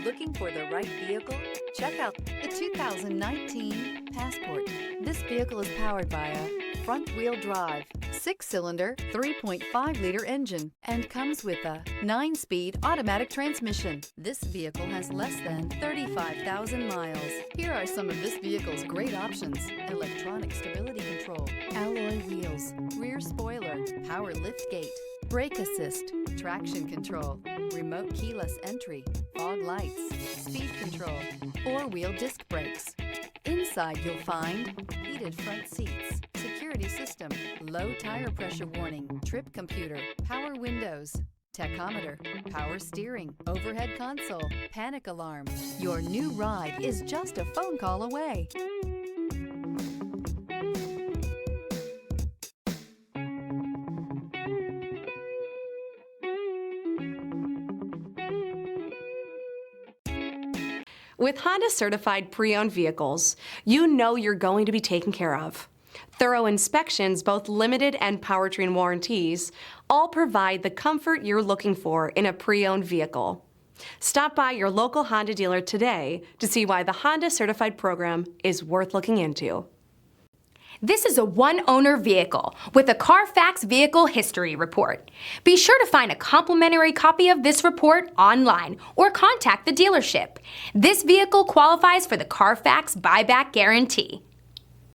Looking for the right vehicle? Check out the 2019 Passport. This vehicle is powered by a front-wheel drive, 6-cylinder, 3.5-liter engine, and comes with a 9-speed automatic transmission. This vehicle has less than 35,000 miles. Here are some of this vehicle's great options: electronic stability control, alloy wheels, rear spoiler, power liftgate, brake assist, traction control, remote keyless entry, fog lights, speed control, 4-wheel disc brakes. Inside you'll find heated front seats, security system, low tire pressure warning, trip computer, power windows, tachometer, power steering, overhead console, panic alarm. Your new ride is just a phone call away. With Honda Certified Pre-Owned Vehicles, you know you're going to be taken care of. Thorough inspections, both limited and powertrain warranties, all provide the comfort you're looking for in a pre-owned vehicle. Stop by your local Honda dealer today to see why the Honda Certified program is worth looking into. This is a one-owner vehicle with a Carfax Vehicle History Report. Be sure to find a complimentary copy of this report online or contact the dealership. This vehicle qualifies for the Carfax Buyback Guarantee.